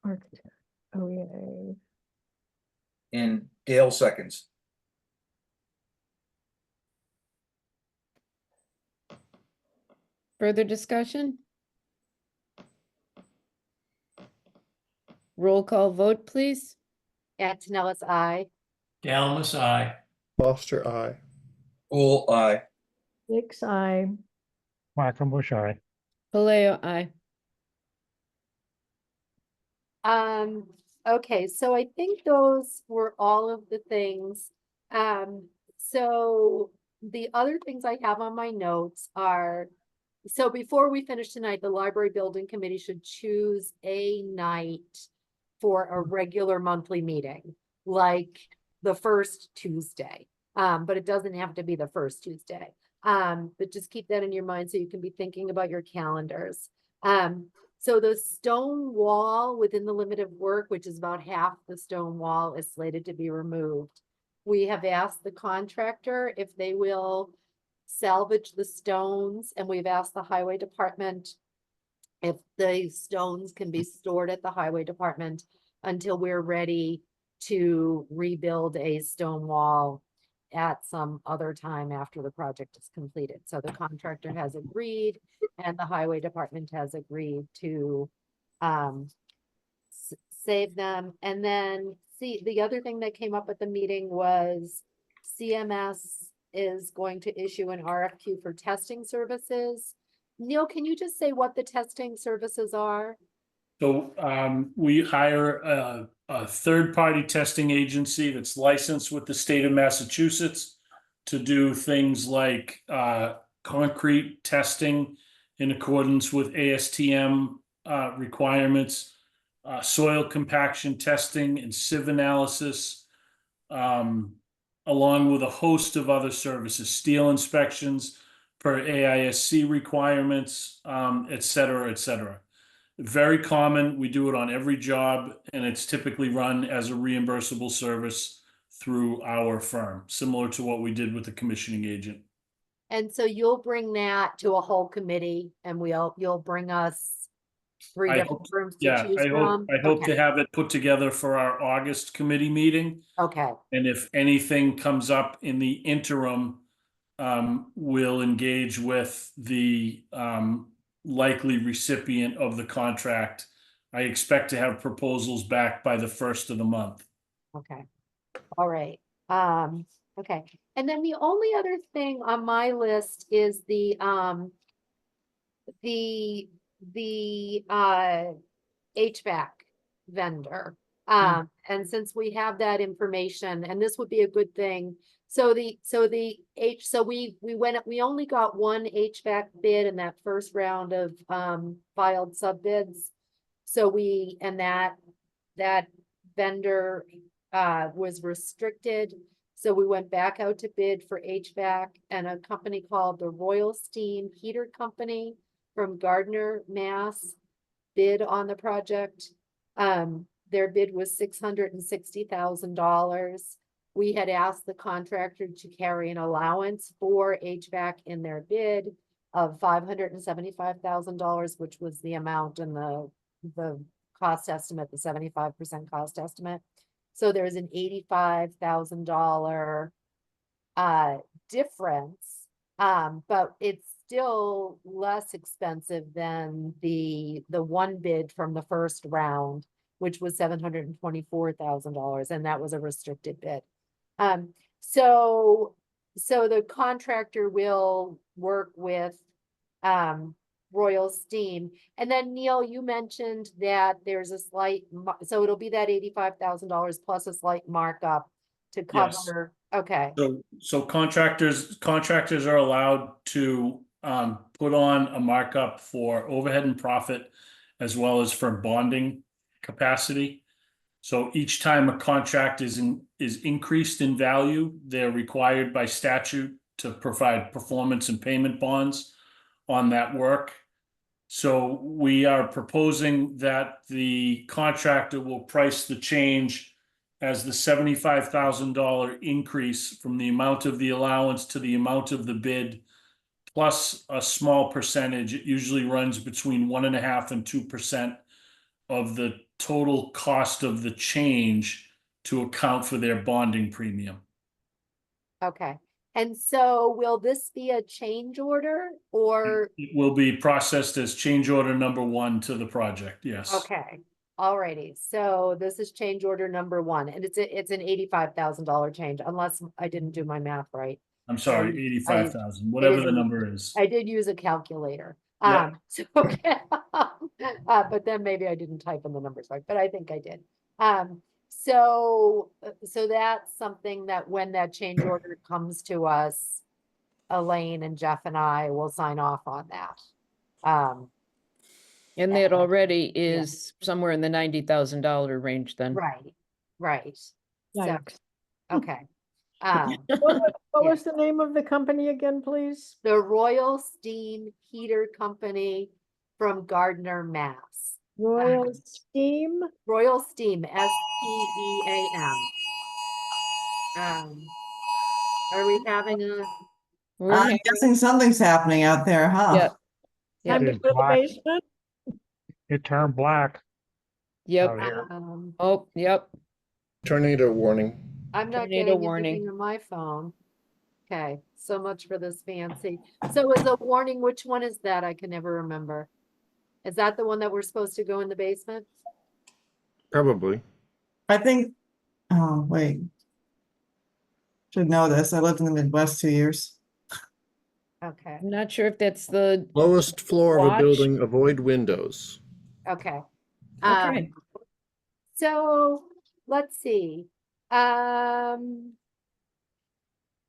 Architect, OEA. And Dale seconds. further discussion? Roll call vote, please. Antonellis, aye. Galamus, aye. Foster, aye. Full aye. Six, I. Quackenbush, aye. Paleo, aye. Okay, so I think those were all of the things. So the other things I have on my notes are, so before we finish tonight, the library building committee should choose a night for a regular monthly meeting, like the first Tuesday. But it doesn't have to be the first Tuesday. But just keep that in your mind so you can be thinking about your calendars. So the stone wall within the limit of work, which is about half the stone wall, is slated to be removed. We have asked the contractor if they will salvage the stones, and we've asked the highway department if the stones can be stored at the highway department until we're ready to rebuild a stone wall at some other time after the project is completed. So the contractor has agreed and the highway department has agreed to save them. And then see, the other thing that came up at the meeting was CMS is going to issue an RFQ for testing services. Neil, can you just say what the testing services are? So we hire a third-party testing agency that's licensed with the state of Massachusetts to do things like concrete testing in accordance with ASTM requirements, soil compaction testing and sieve analysis, along with a host of other services, steel inspections per AISC requirements, et cetera, et cetera. Very common. We do it on every job, and it's typically run as a reimbursable service through our firm, similar to what we did with the commissioning agent. And so you'll bring that to a whole committee and you'll bring us three I different hope- rooms to Yeah, choose I from? hope to Okay. have it put together for our August committee meeting. Okay, And if anything comes up in the interim, we'll engage with the likely recipient of the contract. I expect to have proposals back by the first of the month. okay. All right. Okay. And then the only other thing on my list is the HVAC vendor. And since we have that information, and this would be a good thing. So we only got one HVAC bid in that first round of, filed sub bids. So that vendor, was restricted. So we went back out to bid for HVAC, and a company called the Royal Steam Heater Company from Gardner, Mass. Bid on the project. Their bid was $660,000. We had asked the contractor to carry an allowance for HVAC in their bid of $575,000, which was the amount in the cost estimate, the 75% cost estimate. So there's an $85,000 difference, but it's still less expensive than the one bid from the first round, which was $724,000, and that was a restricted bid. So the contractor will work with Royal Steam. And then Neil, you mentioned that there's a slight, so it'll be that $85,000 plus a slight markup to Yes. cover. Okay. So contractors are allowed to put on a markup for overhead and profit as well as for bonding capacity. So each time a contract is increased in value, they're required by statute to provide performance and payment bonds on that work. So we are proposing that the contractor will price the change as the $75,000 increase from the amount of the allowance to the amount of the bid, plus a small percentage. It usually runs between 1.5% and 2% of the total cost of the change to account for their bonding premium. Okay. And so will this be a change order or? It will be processed as change order number 1 to the project, yes. Okay. Alrighty. So this is change order number 1, and it's an $85,000 change, unless I didn't do my math right. I'm sorry, 85,000, whatever the number is. I did use a calculator. Yeah. So, okay. But then maybe I didn't type in the numbers right, but I think I did. So that's something that when that change order comes to us, Elaine and Jeff and I will sign off on that. And that already is somewhere in the $90,000 range then. Right. So, Yikes. okay. What Yeah. was the name of the company again, please? The Royal Steam Heater Company from Gardner, Mass. Royal Steam? Royal Steam, STEAM. Are we having a? We're I'm having- guessing something's happening out there, huh? Yeah. Yeah. Time to It is go to the black. basement? It turned black Yep. out here. Oh, yep. Tornado warning. I'm not Tornado getting warning. anything on my phone. Okay, so much for this fancy. So is a warning, which one is that? I can never remember. Is that the one that we're supposed to go in the basement? Probably. I think, oh, wait. Should know this. I lived in the Midwest 2 years. Okay, I'm not sure if that's the, Lowest floor of a Watch. building, avoid windows. okay. okay. So let's see.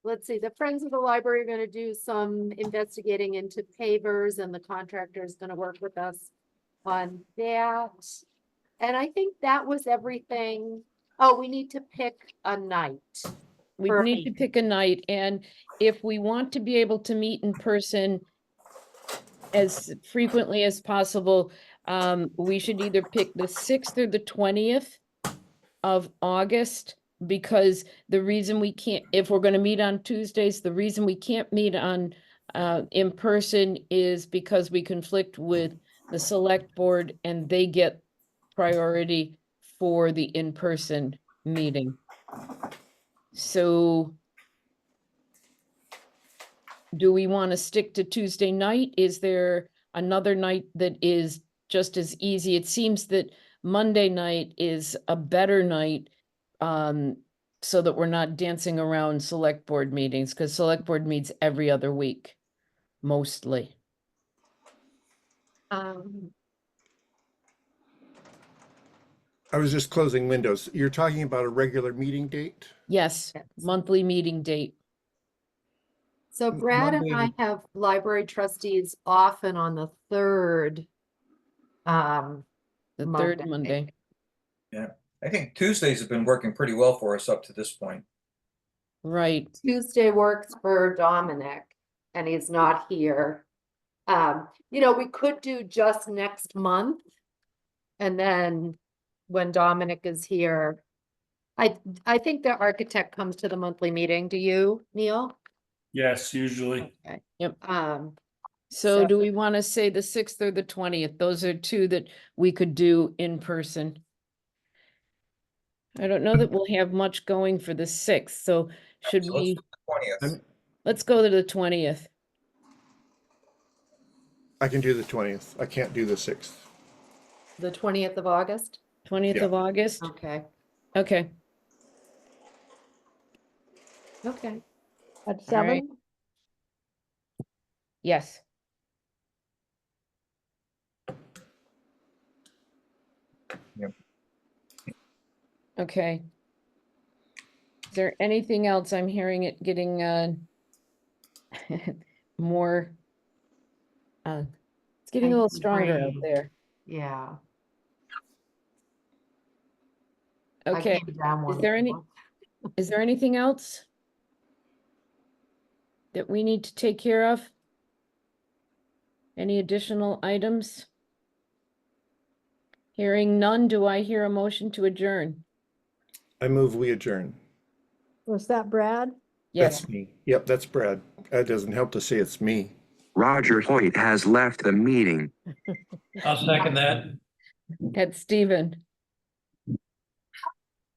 Let's see, the Friends of the Library are gonna do some investigating into pavers, and the contractor is gonna work with us on that. And I think that was everything. Oh, we need to pick a night. We for- need to pick a night, and if we want to be able to meet in person as frequently as possible, we should either pick the 6th or the 20th of August, because the reason we can't, if we're gonna meet on Tuesdays, the reason we can't meet on in person is because we conflict with the select board and they get priority for the in-person meeting. So do we want to stick to Tuesday night? Is there another night that is just as easy? It seems that Monday night is a better night, so that we're not dancing around select board meetings, because select board meets every other week, mostly. Um, I was just closing windows. You're talking about a regular meeting date? Yes, Yes. monthly meeting date. So Brad and Monday. I have library trustees often on the third. The third Monday. Monday. I think Tuesdays have been working pretty well for us up to this point. Right. Tuesday works for Dominic and he's not here. We could do just next month. And then when Dominic is here, I think the architect comes to the monthly meeting. Do you, Neil? Yes, usually. Okay. Yep. Um, So So- do we want to say the 6th or the 20th? Those are two that we could do in person. I don't know that we'll have much going for the 6th, so should So let's we, do the 20th. let's go to the 20th. I can do the 20th. I can't do the 6th. the 20th of August? 20th Yeah. of August? Okay, Okay, okay. At All right. 7? yes. Yep. Okay. Is there anything else? I'm hearing it getting more it's getting a I little stronger out agree. there. Yeah. Okay. I came down Is one there any floor. Is there anything else that we need to take care of? Any additional items? Hearing none, do I hear a motion to adjourn? I move we adjourn. Was that Brad? Yes, That's me. Yep, that's Brad. That doesn't help to say it's me. Roger Hoyt has left the meeting. I'll second that. that's Stephen.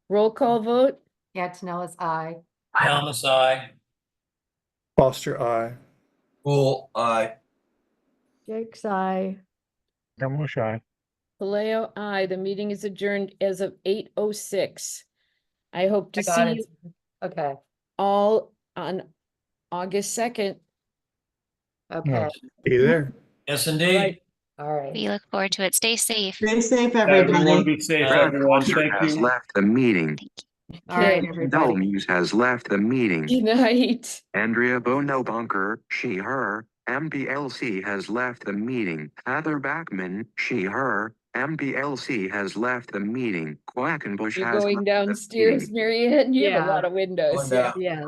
Roll call vote? Antonella's eye. Helmut's eye. Foster, I. Cool, Jake's eye. I'm shy. Paleo, aye. The meeting is adjourned as of 8:06. I hope to I got see it. you Okay, all on August 2nd. okay, Are you there? Yes, All indeed. right. all right. We look forward to it. Stay safe. Stay safe, Everyone everybody. be safe, Brad everyone. Foster Thank has you. left the meeting. Thank you. All right, Okay. everybody. Dolmes has left the meeting. Good night. Andrea Bono Bunker, she, her, MPLC has left the meeting. Heather Backman, she, her, MPLC has left the meeting. Quackenbush You're has going left the meeting. downstairs, Mary Ann. You have a Yeah. lot of windows. Going down. Yes.